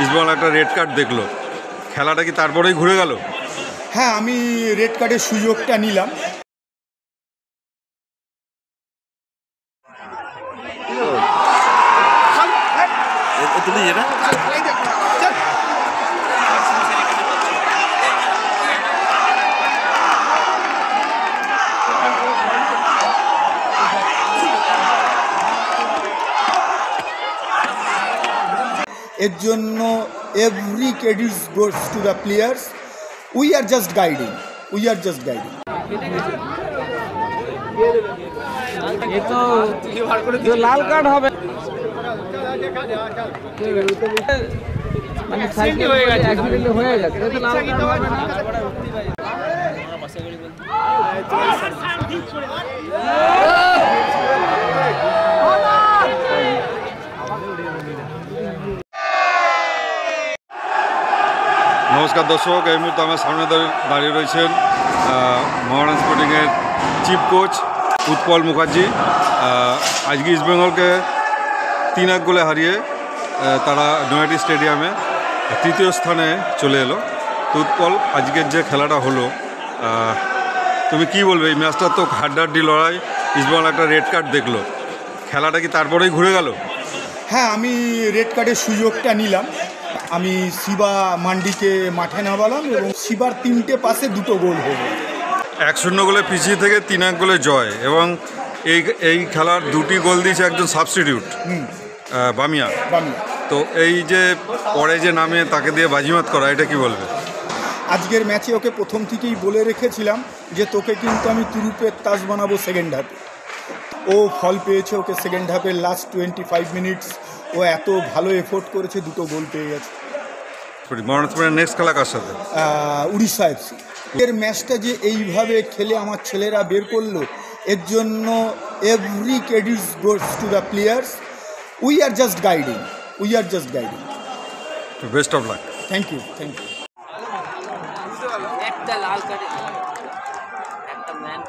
ইস্টবেঙ্গল একটা red card দেখলো, খেলাটা কি তারপরেই ঘুরে গেল? হ্যাঁ, আমি রেড কার্ডের সুযোগটা নিলাম। এর জন্য every credit goes to the players. We are just guiding. Lal card হবে মানে সাইকেল হয়ে গেছে, অ্যাক্সিডেন্ট হয়ে গেছে, এটা লাল কার্ড হবে না। নমস্কার দর্শক, এই মুহূর্তে আমার সামনে দাঁড়িয়ে রয়েছেন মহারান স্পোর্টিংয়ের চিফ কোচ উৎপল মুখার্জি। আজকে ইস্টবেঙ্গলকে 3-1 গোলে হারিয়ে তারা নয়াটি স্টেডিয়ামে তৃতীয় স্থানে চলে এলো। তো উৎপল, আজকের যে খেলাটা হলো, তুমি কি বলবে? এই ম্যাচটা তো হাড্ডাহাড্ডি লড়াই, ইস্টবেঙ্গল একটা রেড কার্ড দেখলো, খেলাটা কি তারপরেই ঘুরে গেল? হ্যাঁ, আমি রেড কার্ডের সুযোগটা নিলাম। আমি শিবা মান্ডিকে মাঠে নামালাম এবং শিবার 3টে পাসে 2টো গোল হলো। 1-0 গোলে পিছিয়ে থেকে 3-1 গোলে জয়, এবং এই খেলার 2টি গোল দিয়েছে একজন সাবস্টিটিউট, বামিয়া। তো এই যে পরে যে নামে তাকে দিয়ে বাজিমাত করা, এটা কি বলবে? আজকের ম্যাচে ওকে প্রথম থেকেই বলে রেখেছিলাম যে তোকে কিন্তু আমি তুরুপের তাস বানাবো সেকেন্ড হাফে। ও ফল পেয়েছে। ওকে সেকেন্ড হাফের লাস্ট 25 মিনিটস ও এত ভালো এফোর্ট করেছে, 2টো গোল পেয়ে গেছে। নেক্সট খেলা কার সাথে? উড়িষ্যা এফসি। এর ম্যাচটা যে এইভাবে খেলে আমার ছেলেরা বের করলো, এর জন্য every credit goes to the players. We are just guiding. Best of luck. Thank you. একটা লাল কার্ড, একটা ম্যান